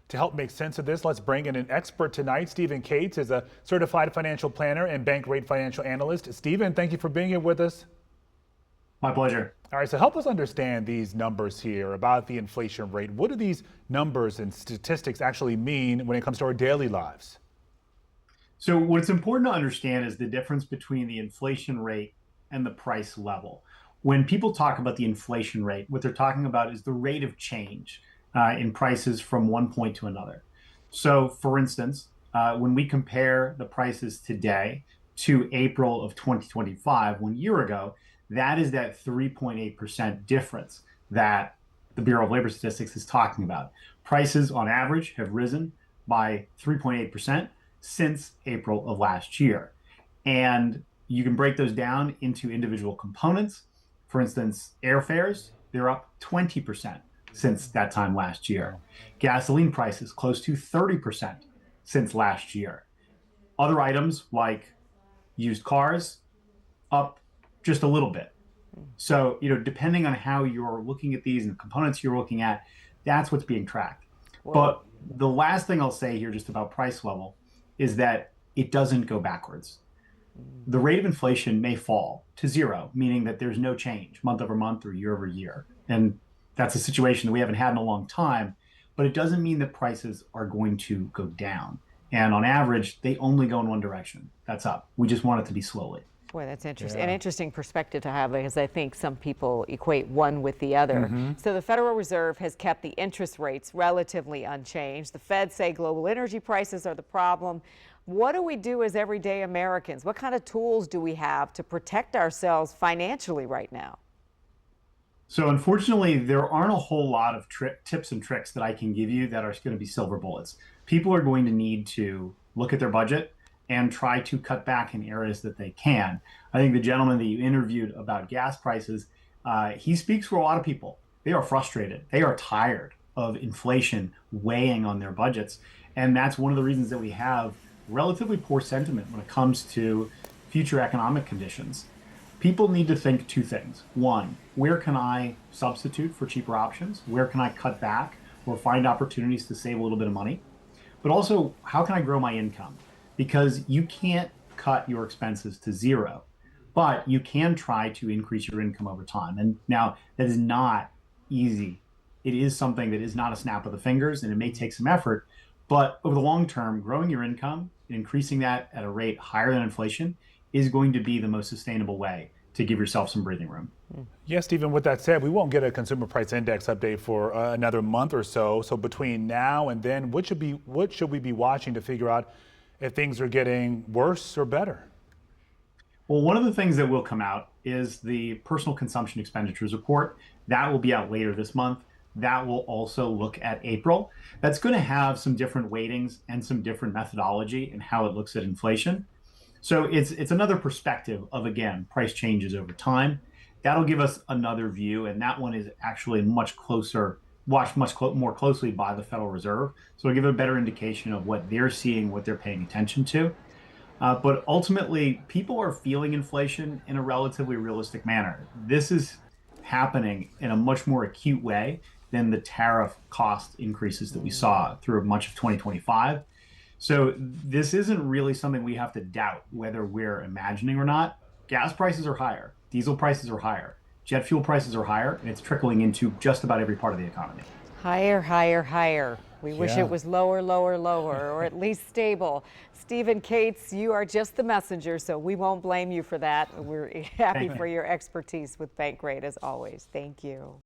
To help make sense of this, let's bring in an expert tonight. Stephen Cates is a certified financial planner and Bankrate Financial analyst. Stephen, thank you for being here with us. My pleasure. All right, so help us understand these numbers here about the inflation rate. What do these numbers and statistics actually mean when it comes to our daily lives? So what's important to understand is the difference between the inflation rate and the price level. When people talk about the inflation rate, what they're talking about is the rate of change in prices from one point to another. So for instance, when we compare the prices today to April of 2025, 1 year ago, that is that 3.8% difference that the Bureau of Labor Statistics is talking about. Prices on average have risen by 3.8% since April of last year. And you can break those down into individual components. For instance, airfares, they're up 20% since that time last year. Gasoline prices close to 30% since last year. Other items like used cars up just a little bit. So, depending on how you're looking at these and the components you're looking at, that's what's being tracked. Whoa. But the last thing I'll say here just about price level is that it doesn't go backwards. The rate of inflation may fall to zero, meaning that there's no change month over month or year over year. And that's a situation that we haven't had in a long time, but it doesn't mean that prices are going to go down. And on average, they only go in one direction. That's up. We just want it to be slowly. Boy, that's interesting. Yeah. An interesting perspective to have, because I think some people equate one with the other. So the Federal Reserve has kept the interest rates relatively unchanged. The Fed say global energy prices are the problem. What do we do as everyday Americans? What kind of tools do we have to protect ourselves financially right now? So unfortunately, there aren't a whole lot of tips and tricks that I can give you that are going to be silver bullets. People are going to need to look at their budget and try to cut back in areas that they can. I think the gentleman that you interviewed about gas prices, he speaks for a lot of people. They are frustrated. They are tired of inflation weighing on their budgets. And that's one of the reasons that we have relatively poor sentiment when it comes to future economic conditions. People need to think two things. One, where can I substitute for cheaper options? Where can I cut back or find opportunities to save a little bit of money? But also, how can I grow my income? Because you can't cut your expenses to zero, but you can try to increase your income over time. And now that is not easy. It is something that is not a snap of the fingers, and it may take some effort, but over the long term, growing your income and increasing that at a rate higher than inflation is going to be the most sustainable way to give yourself some breathing room. Yes, Stephen, with that said, we won't get a consumer price index update for another month or so. So between now and then, what should we be watching to figure out if things are getting worse or better? Well, one of the things that will come out is the personal consumption expenditures report. That will be out later this month. That will also look at April. That's going to have some different weightings and some different methodology in how it looks at inflation. So it's another perspective of, again, price changes over time. That'll give us another view, and that one is actually much closer, watched more closely by the Federal Reserve. So it'll give a better indication of what they're seeing, what they're paying attention to. But ultimately, people are feeling inflation in a relatively realistic manner. This is happening in a much more acute way than the tariff cost increases that we saw through much of 2025. So this isn't really something we have to doubt whether we're imagining or not. Gas prices are higher, diesel prices are higher, jet fuel prices are higher, and it's trickling into just about every part of the economy. Higher, higher, higher. We wish it was lower, lower, lower, or at least stable. Stephen Cates, you are just the messenger, so we won't blame you for that. We're happy for your expertise with Bankrate as always. Thank you.